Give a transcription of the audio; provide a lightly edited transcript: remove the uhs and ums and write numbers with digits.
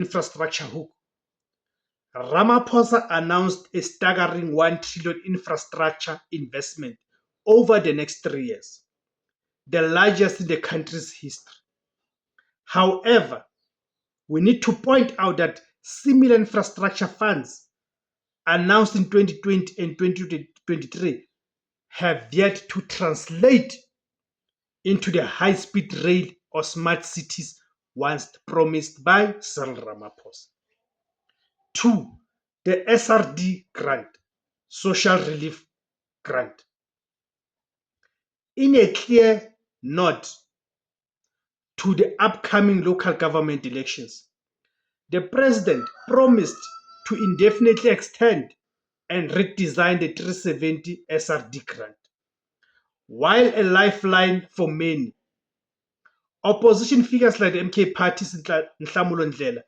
infrastructure hook. Ramaphosa announced a staggering 1 trillion infrastructure investment over the next 3 years, the largest in the country's history. However, we need to point out that similar infrastructure funds announced in 2020 and 2023 have yet to translate into the high-speed rail or smart cities once promised by Cyril Ramaphosa. 2. The SRD grant, Social Relief Grant. In a clear nod to the upcoming local government elections, the president promised to indefinitely extend and redesign the 370 SRD grant. While a lifeline for many, opposition figures like the MK Party's Nhlamulo Ndlela